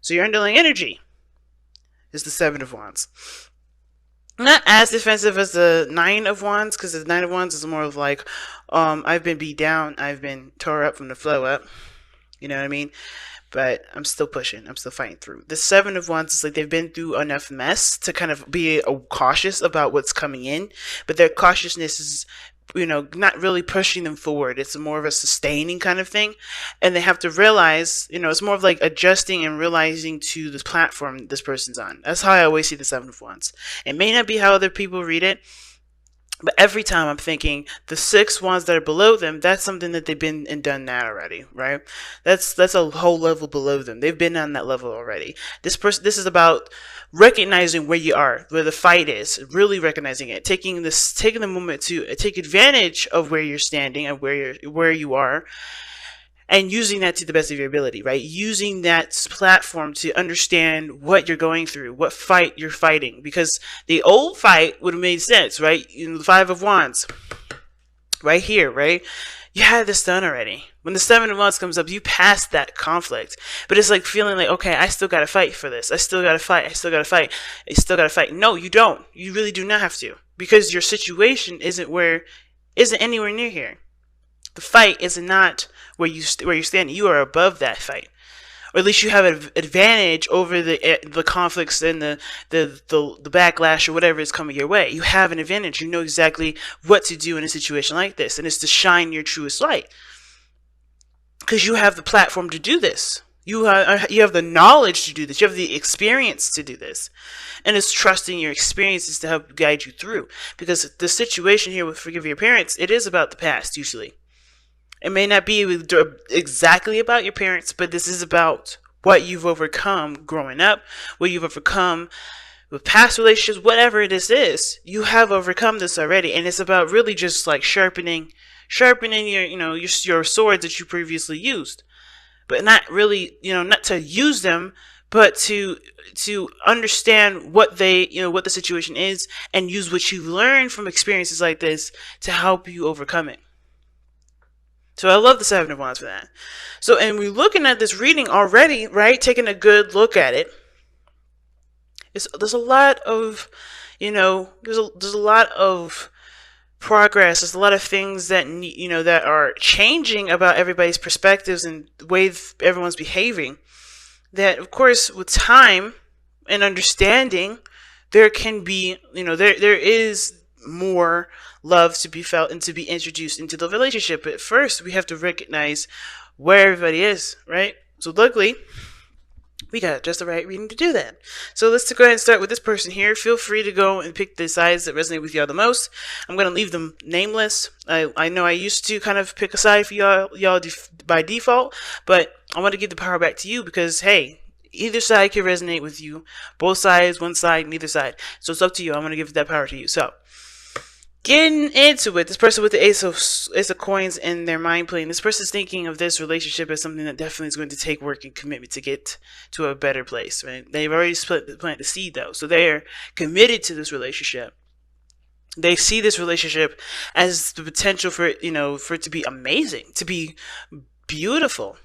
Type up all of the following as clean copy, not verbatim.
So your underlying energy is the Seven of Wands. Not as defensive as the Nine of Wands, because the Nine of Wands is more of like, I've been beat down, I've been tore up from the flow up. You know what I mean? But I'm still pushing. I'm still fighting through. The Seven of Wands is like they've been through enough mess to kind of be cautious about what's coming in, but their cautiousness is, not really pushing them forward. It's more of a sustaining kind of thing, and they have to realize, it's more of like adjusting and realizing to the platform this person's on. That's how I always see the Seven of Wands. It may not be how other people read it, but every time I'm thinking the six wands that are below them, that's something that they've been and done that already, right? That's a whole level below them. They've been on that level already. This is about recognizing where you are, where the fight is, really recognizing it, taking the moment to take advantage of where you're standing and where you are, and using that to the best of your ability, right? Using that platform to understand what you're going through, what fight you're fighting. Because the old fight would have made sense, right? The Five of Wands, right here, right? You had this done already. When the Seven of Wands comes up, you passed that conflict. But it's like feeling like, okay, I still gotta fight for this. I still gotta fight. I still gotta fight. I still gotta fight. No, you don't. You really do not have to. Because your situation isn't anywhere near here. The fight is not where you're standing. You are above that fight, or at least you have an advantage over the conflicts and the backlash or whatever is coming your way. You have an advantage. You know exactly what to do in a situation like this, and it's to shine your truest light because you have the platform to do this. You have the knowledge to do this. You have the experience to do this. And it's trusting your experiences to help guide you through. Because the situation here with Forgive Your Parents, it is about the past, usually. It may not be exactly about your parents, but this is about what you've overcome growing up, what you've overcome with past relationships, whatever this is. You have overcome this already, and it's about really just like sharpening your swords that you previously used, but not really, not to use them, but to understand what what the situation is, and use what you've learned from experiences like this to help you overcome it. So I love the Seven of Wands for that. So, and we're looking at this reading already, right? Taking a good look at it. There's a lot of, there's a lot of progress. There's a lot of things that that are changing about everybody's perspectives and the way everyone's behaving. That, of course, with time and understanding, there can be, there is more love to be felt and to be introduced into the relationship. But first, we have to recognize where everybody is, right? So luckily, we got just the right reading to do that. So let's go ahead and start with this person here. Feel free to go and pick the sides that resonate with y'all the most. I'm going to leave them nameless. I know I used to kind of pick a side for y'all by default, but I want to give the power back to you because, hey, either side can resonate with you. Both sides, one side, neither side. So it's up to you. I'm going to give that power to you. So getting into it, this person with the Ace of Coins in their mind plane, this person's thinking of this relationship as something that definitely is going to take work and commitment to get to a better place, right? They've already planted the seed, though, so they're committed to this relationship. They see this relationship as the potential for it, for it to be amazing, to be beautiful.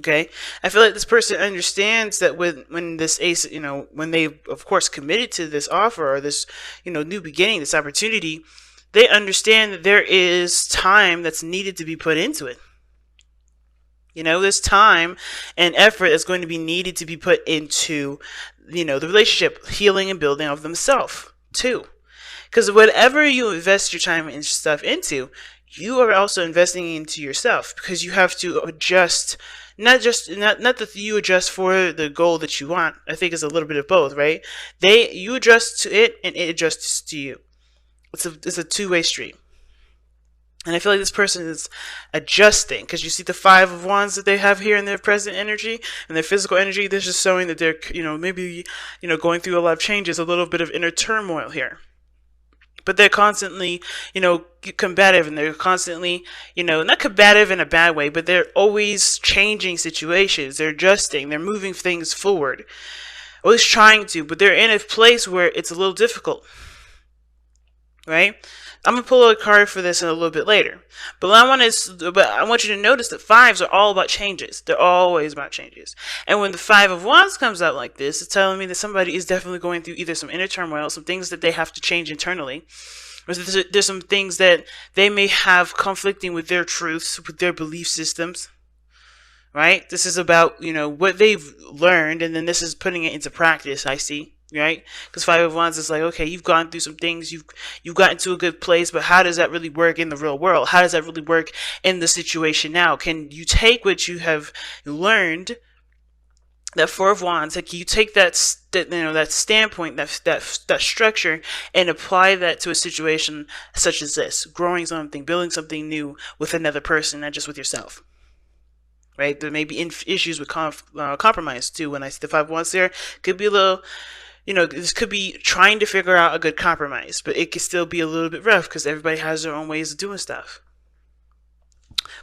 Okay, I feel like this person understands that when this ace, when they, of course, committed to this offer or this, new beginning, this opportunity, they understand that there is time that's needed to be put into it. There's time and effort that's going to be needed to be put into, the relationship, healing and building of themselves too. Because whatever you invest your time and stuff into, you are also investing into yourself because you have to adjust. Not that you adjust for the goal that you want. I think it's a little bit of both, right? You adjust to it and it adjusts to you. It's a two-way street. And I feel like this person is adjusting because you see the Five of Wands that they have here in their present energy and their physical energy. This is showing that they're, maybe, going through a lot of changes, a little bit of inner turmoil here. But they're constantly, combative, and they're constantly, not combative in a bad way, but they're always changing situations. They're adjusting. They're moving things forward. Always trying to, but they're in a place where it's a little difficult, right? I'm gonna pull a card for this in a little bit later, but I want you to notice that fives are all about changes. They're always about changes. And when the Five of Wands comes out like this, it's telling me that somebody is definitely going through either some inner turmoil, some things that they have to change internally, or there's some things that they may have conflicting with their truths, with their belief systems. Right? This is about, what they've learned, and then this is putting it into practice, I see. Right? Because Five of Wands is like, okay, you've gone through some things, you've gotten to a good place, but how does that really work in the real world? How does that really work in the situation now? Can you take what you have learned, that Four of Wands, like you take that standpoint, that structure, and apply that to a situation such as this, growing something, building something new with another person, not just with yourself. Right? There may be issues with compromise too. When I see the Five of Wands there, could be a little, this could be trying to figure out a good compromise, but it could still be a little bit rough because everybody has their own ways of doing stuff.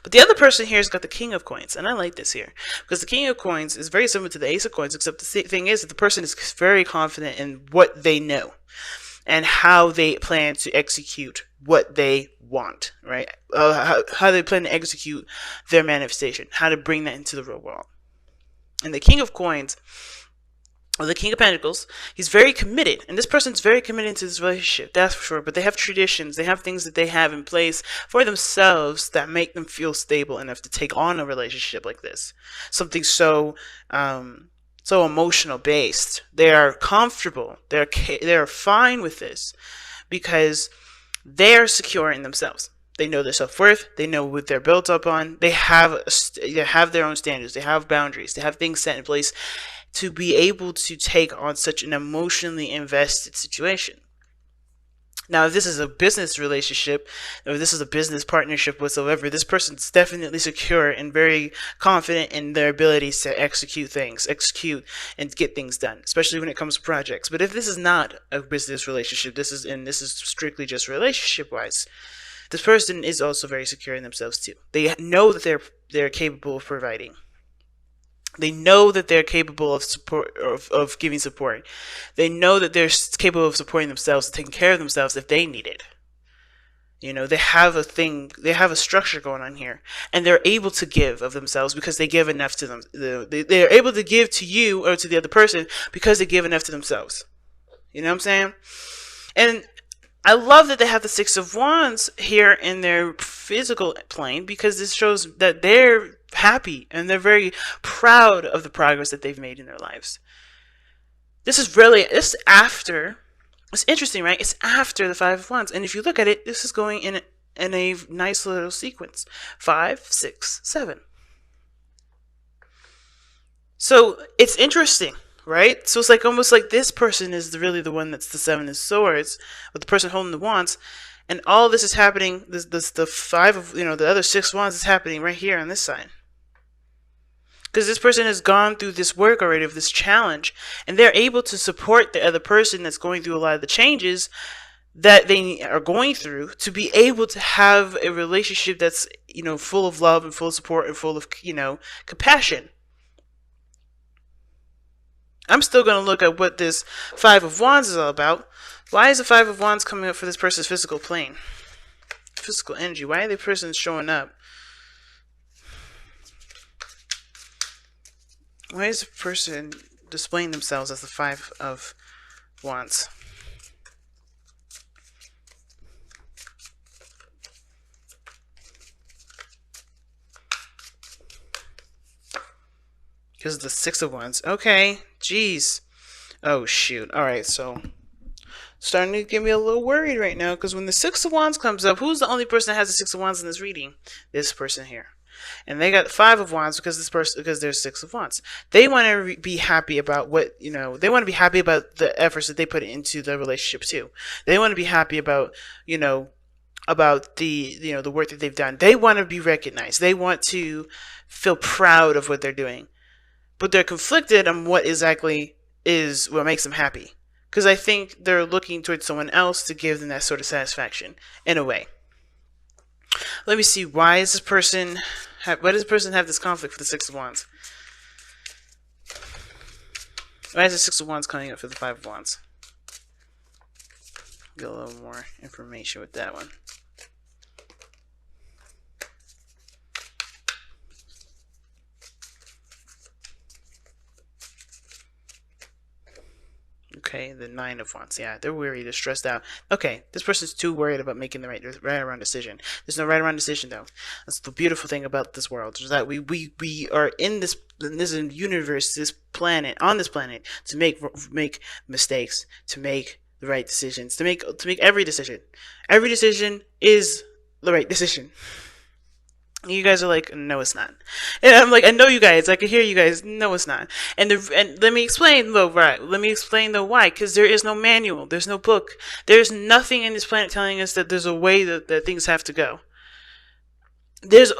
But the other person here has got the King of Coins, and I like this here because the King of Coins is very similar to the Ace of Coins, except the thing is that the person is very confident in what they know and how they plan to execute what they want, right? How they plan to execute their manifestation, how to bring that into the real world. And the King of Coins, or the King of Pentacles, he's very committed, and this person's very committed to this relationship, that's for sure. But they have traditions, they have things that they have in place for themselves that make them feel stable enough to take on a relationship like this. Something so emotional based. They are comfortable. They're fine with this because they're secure in themselves. They know their self-worth. They know what they're built up on. They have their own standards. They have boundaries. They have things set in place to be able to take on such an emotionally invested situation. Now, if this is a business relationship, or this is a business partnership whatsoever, this person's definitely secure and very confident in their abilities to execute and get things done, especially when it comes to projects. But if this is not a business relationship, this is strictly just relationship-wise, this person is also very secure in themselves too. They know that they're capable of providing. They know that they're capable of support, of giving support. They know that they're capable of supporting themselves, taking care of themselves if they need it. They have a structure going on here, and they're able to give of themselves because they give enough to them. They're able to give to you or to the other person because they give enough to themselves. You know what I'm saying? And I love that they have the Six of Wands here in their physical plane because this shows that they're happy and they're very proud of the progress that they've made in their lives. It's after, it's interesting, right? It's after the Five of Wands. And if you look at it, this is going in a nice little sequence. 5, 6, 7. So it's interesting, right? So it's like almost like this person is really the one that's the Seven of Swords, with the person holding the wands. And all this is happening, the five of, the other 6 wands is happening right here on this side. Because this person has gone through this work already of this challenge, and they're able to support the other person that's going through a lot of the changes that they are going through to be able to have a relationship that's, full of love and full of support and full of, compassion. I'm still going to look at what this Five of Wands is all about. Why is the Five of Wands coming up for this person's physical plane? Physical energy. Why are the persons showing up? Why is the person displaying themselves as the Five of Wands? Because of the Six of Wands. Okay, jeez. Oh, shoot. Alright, so starting to get me a little worried right now, because when the Six of Wands comes up, who's the only person that has the Six of Wands in this reading? This person here. And they got the Five of Wands because there's Six of Wands. They want to be happy about what, they want to be happy about the efforts that they put into the relationship too. They want to be happy about, about the work that they've done. They want to be recognized. They want to feel proud of what they're doing. But they're conflicted on what exactly is what makes them happy. Because I think they're looking towards someone else to give them that sort of satisfaction, in a way. Let me see, why does this person have this conflict with the Six of Wands? Why is the Six of Wands coming up for the Five of Wands? Get a little more information with that one. Okay, the 9 of Wands. Yeah, they're worried, they're stressed out. Okay, this person's too worried about making the right or wrong decision. There's no right or wrong decision, though. That's the beautiful thing about this world, is that we are in this universe, this planet, on this planet, to make mistakes, to make the right decisions, to make every decision. Every decision is the right decision. You guys are like, no, it's not. And I'm like, I know you guys. I can hear you guys. No, it's not. And let me explain though. Right? Let me explain though why. Because there is no manual. There's no book. There's nothing in this planet telling us that there's a way that things have to go. There's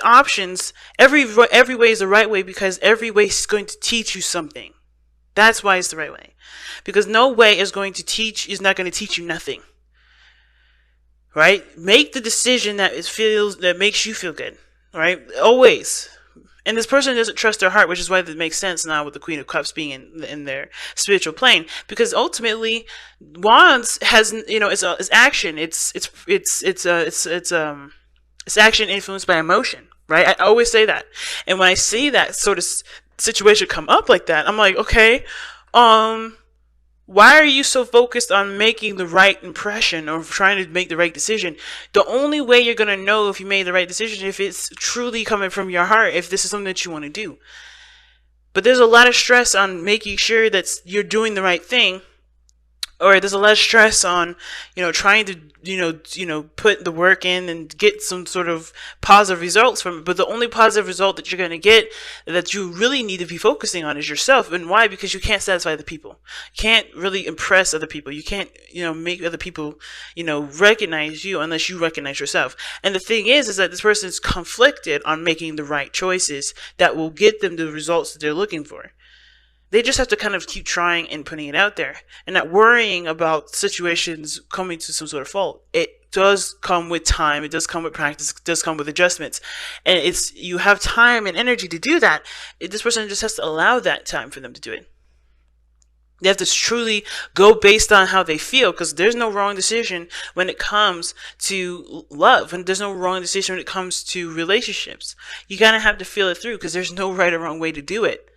options. Every way is the right way, because every way is going to teach you something. That's why it's the right way. Because no way is not going to teach you nothing. Right? Make the decision that makes you feel good. Right? Always. And this person doesn't trust their heart, which is why it makes sense now with the Queen of Cups being in their spiritual plane. Because ultimately, Wands has, it's action. It's action influenced by emotion. Right? I always say that. And when I see that sort of situation come up like that, I'm like, okay, why are you so focused on making the right impression or trying to make the right decision? The only way you're going to know if you made the right decision if it's truly coming from your heart, if this is something that you want to do. But there's a lot of stress on making sure that you're doing the right thing. Or there's a lot of stress on, trying to, put the work in and get some sort of positive results from it. But the only positive result that you're going to get, that you really need to be focusing on, is yourself. And why? Because you can't satisfy other people. You can't really impress other people. You can't, make other people, recognize you unless you recognize yourself. And the thing is that this person is conflicted on making the right choices that will get them the results that they're looking for. They just have to kind of keep trying and putting it out there and not worrying about situations coming to some sort of fault. It does come with time. It does come with practice. It does come with adjustments. And you have time and energy to do that. This person just has to allow that time for them to do it. They have to truly go based on how they feel, because there's no wrong decision when it comes to love, and there's no wrong decision when it comes to relationships. You gotta have to feel it through, because there's no right or wrong way to do it.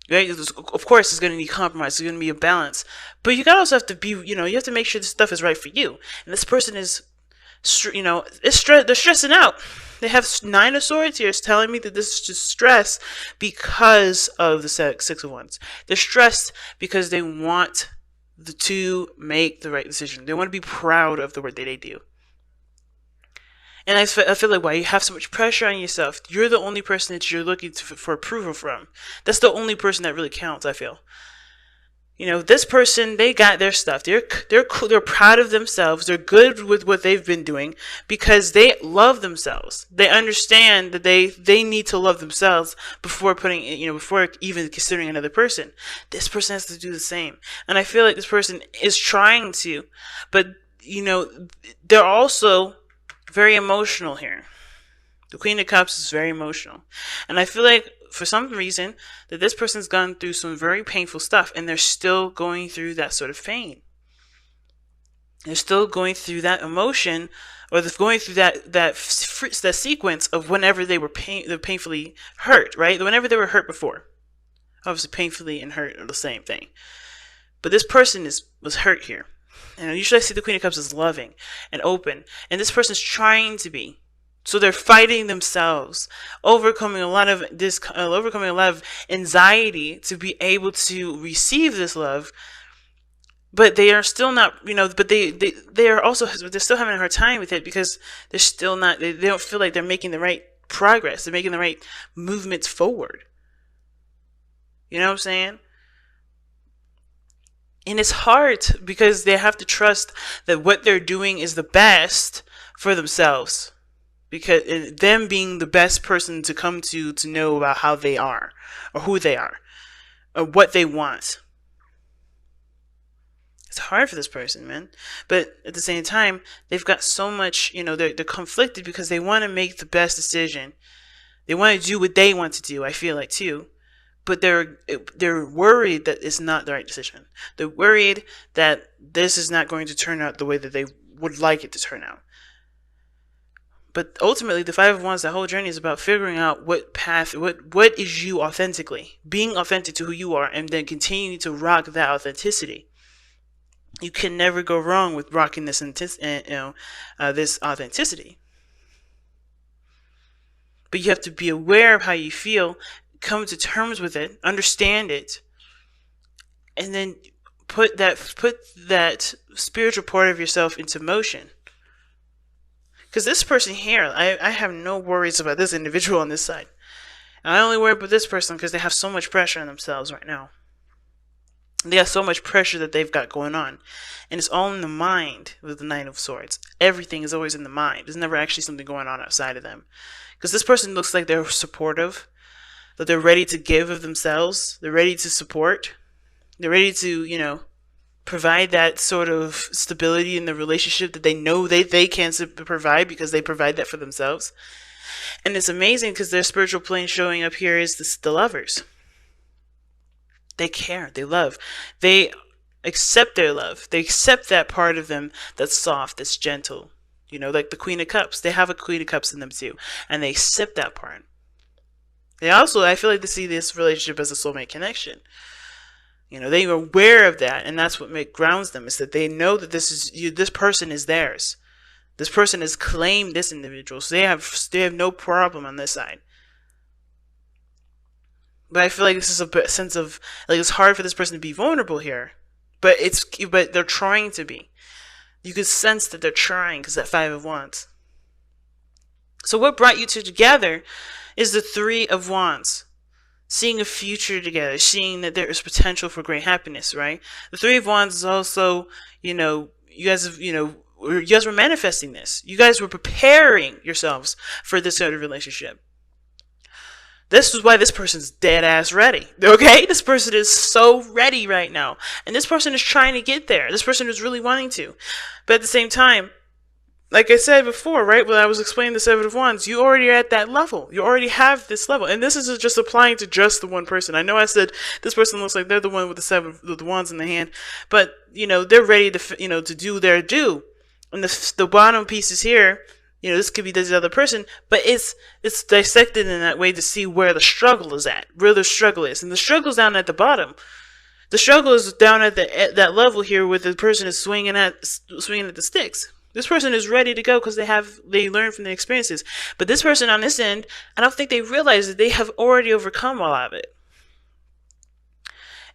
Right? Of course, there's going to be compromise. There's going to be a balance. But you also have to be, you have to make sure this stuff is right for you. And this person is, they're stressing out. They have 9 of Swords here. It's telling me that this is just stress because of the 6 of Wands. They're stressed because they want to make the right decision. They want to be proud of the work that they do. And I feel like, why you have so much pressure on yourself? You're the only person that you're looking for approval from. That's the only person that really counts, I feel. This person, they got their stuff. They're proud of themselves. They're good with what they've been doing because they love themselves. They understand that they need to love themselves before before even considering another person. This person has to do the same. And I feel like this person is trying to, but they're also very emotional here. The Queen of Cups is very emotional. And I feel like for some reason that this person's gone through some very painful stuff, and they're still going through that sort of pain. They're still going through that emotion, or they're going through that sequence of whenever they were painfully hurt, right? Whenever they were hurt before. Obviously, painfully and hurt are the same thing. But this person was hurt here. And usually I see the Queen of Cups as loving and open. And this person's trying to be. So they're fighting themselves, overcoming a lot of anxiety to be able to receive this love. But they are still not, but they're still having a hard time with it, because they're still not, they don't feel like they're making the right progress. They're making the right movements forward. You know what I'm saying? And it's hard because they have to trust that what they're doing is the best for themselves. Because them being the best person to come to know about how they are, or who they are, or what they want. It's hard for this person, man. But at the same time, they've got so much, they're conflicted because they want to make the best decision. They want to do what they want to do, I feel like, too. but they're worried that it's not the right decision. They're worried that this is not going to turn out the way that they would like it to turn out. But ultimately, the Five of Wands, the whole journey is about figuring out what path, what is you authentically, being authentic to who you are, and then continuing to rock that authenticity. You can never go wrong with rocking this this authenticity. But you have to be aware of how you feel, come to terms with it, understand it, and then put that spiritual part of yourself into motion. Because this person here, I have no worries about this individual on this side. I only worry about this person because they have so much pressure on themselves right now. They have so much pressure that they've got going on. And it's all in the mind with the Nine of Swords. Everything is always in the mind. There's never actually something going on outside of them. Because this person looks like they're supportive, that they're ready to give of themselves. They're ready to support. They're ready to, provide that sort of stability in the relationship that they know they can provide because they provide that for themselves. And it's amazing because their spiritual plane showing up here is the Lovers. They care, they love, they accept their love, they accept that part of them that's soft, that's gentle, like the Queen of Cups. They have a Queen of Cups in them too, and they accept that part. They also, I feel like they see this relationship as a soulmate connection. They are aware of that, and that's what grounds them, is that they know that this person is theirs. This person has claimed this individual, so they have no problem on this side. But I feel like this is a sense of, like, it's hard for this person to be vulnerable here, but they're trying to be. You could sense that they're trying because that Five of Wands. So what brought you two together is the Three of Wands. Seeing a future together, seeing that there is potential for great happiness, right? The Three of Wands is also, you guys were manifesting this. You guys were preparing yourselves for this sort of relationship. This is why this person's dead ass ready. Okay? This person is so ready right now. And this person is trying to get there. This person is really wanting to. But at the same time, like I said before, right, when I was explaining the Seven of Wands, you already are at that level. You already have this level. And this is just applying to just the one person. I know I said this person looks like they're the one with the Seven of the Wands in the hand. But, they're ready to, to do their due. And the bottom pieces here, this could be this other person, but it's dissected in that way to see where the struggle is at, where the struggle is. And the struggle's down at the bottom. The struggle is down at that level here where the person is swinging at the sticks. This person is ready to go because they learned from their experiences. But this person on this end, I don't think they realize that they have already overcome a lot of it.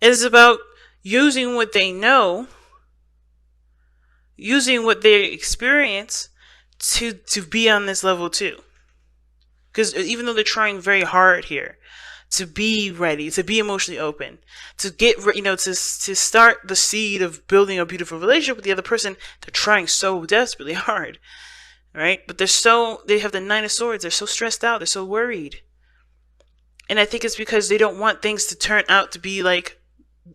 It is about using what they know, using what they experience to be on this level too. Because even though they're trying very hard here to be ready, to be emotionally open, to get, to start the seed of building a beautiful relationship with the other person, they're trying so desperately hard, right? But they have the Nine of Swords. They're so stressed out. They're so worried. And I think it's because they don't want things to turn out to be like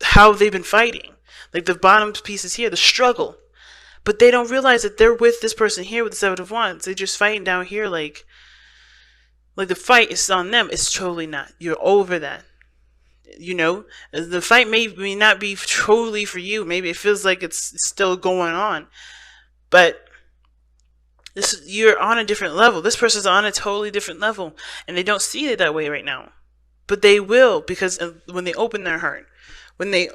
how they've been fighting. Like the bottom pieces here, the struggle. But they don't realize that they're with this person here with the Seven of Wands. They're just fighting down here like the fight is on them. It's totally not. You're over that. The fight may not be totally for you. Maybe it feels like it's still going on. But you're on a different level. This person's on a totally different level. And they don't see it that way right now. But they will, because when they open their heart, when they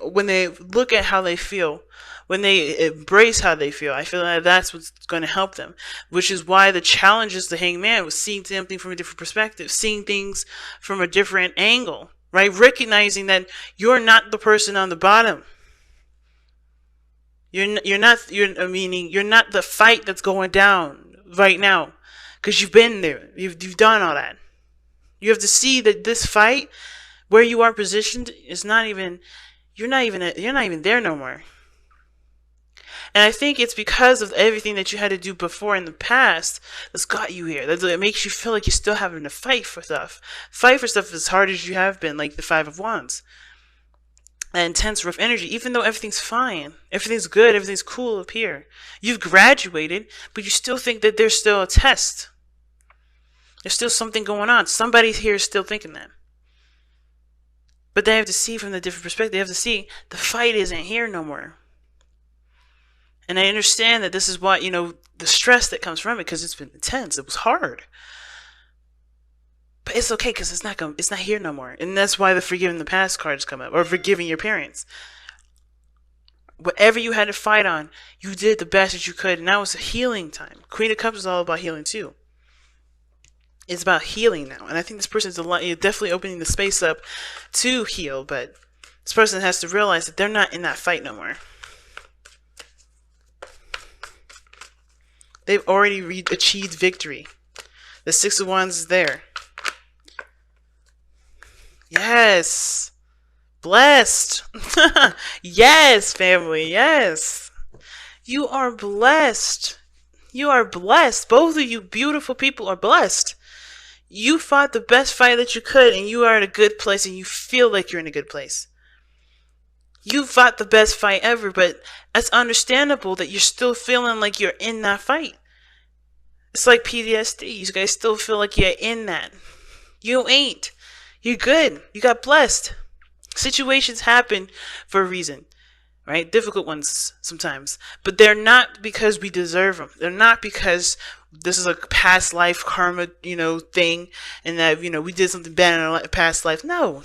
look at how they feel, when they embrace how they feel, I feel like that's what's going to help them. Which is why the challenge is the Hangman, was seeing something from a different perspective, seeing things from a different angle, right? Recognizing that you're not the person on the bottom. You're not the fight that's going down right now, because you've been there. You've done all that. You have to see that this fight, where you are positioned, is not even. You're not even there no more. And I think it's because of everything that you had to do before in the past that's got you here. That makes you feel like you're still having to fight for stuff. Fight for stuff as hard as you have been, like the Five of Wands. That intense, rough energy, even though everything's fine. Everything's good. Everything's cool up here. You've graduated, but you still think that there's still a test. There's still something going on. Somebody here is still thinking that. But they have to see from the different perspective. They have to see the fight isn't here no more. And I understand that this is why, the stress that comes from it, because it's been intense. It was hard. But it's okay, because it's not here no more. And that's why the forgiving the past cards come up, or forgiving your parents. Whatever you had to fight on, you did the best that you could, and now it's a healing time. Queen of Cups is all about healing too. It's about healing now, and I think this person's definitely opening the space up to heal, but this person has to realize that they're not in that fight no more. They've already achieved victory. The Six of Wands is there. Yes. Blessed. Yes, family. Yes. You are blessed. You are blessed. Both of you beautiful people are blessed. You fought the best fight that you could, and you are in a good place, and you feel like you're in a good place. You fought the best fight ever, but it's understandable that you're still feeling like you're in that fight. It's like PTSD. You guys still feel like you're in that. You ain't. You're good. You got blessed. Situations happen for a reason, right? Difficult ones sometimes. But they're not because we deserve them. They're not because this is a past life karma, thing, and that, we did something bad in our past life. No.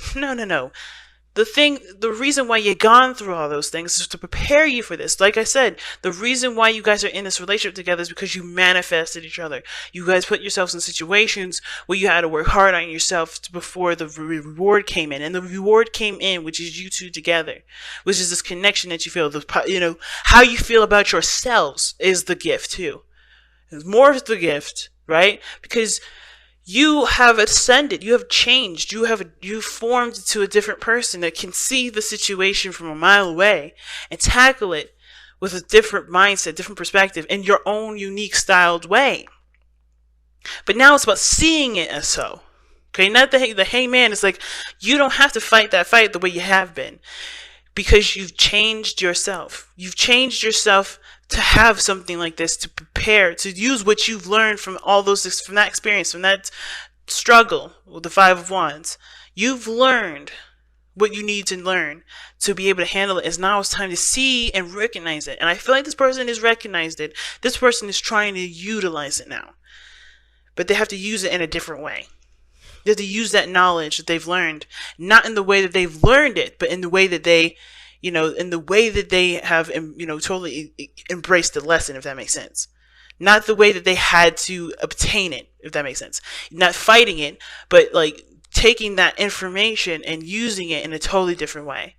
The reason why you've gone through all those things is to prepare you for this. Like I said, the reason why you guys are in this relationship together is because you manifested each other. You guys put yourselves in situations where you had to work hard on yourself before the reward came in. And the reward came in, which is you two together, which is this connection that you feel. How you feel about yourselves is the gift too. It's more of the gift, right? Because you have ascended, you have changed, you formed into a different person that can see the situation from a mile away and tackle it with a different mindset, different perspective, in your own unique styled way. But now it's about seeing it as so. Okay, not the hangman. It's like, you don't have to fight that fight the way you have been, because you've changed yourself. You've changed yourself to have something like this, to prepare, to use what you've learned from all those, from that experience, from that struggle with the Five of Wands. You've learned what you need to learn to be able to handle it. Now it's time to see and recognize it. And I feel like this person has recognized it. This person is trying to utilize it now. But they have to use it in a different way. They have to use that knowledge that they've learned, not in the way that they've learned it, but in the way that they in the way that they have, totally embraced the lesson, if that makes sense. Not the way that they had to obtain it, if that makes sense. Not fighting it, but like taking that information and using it in a totally different way.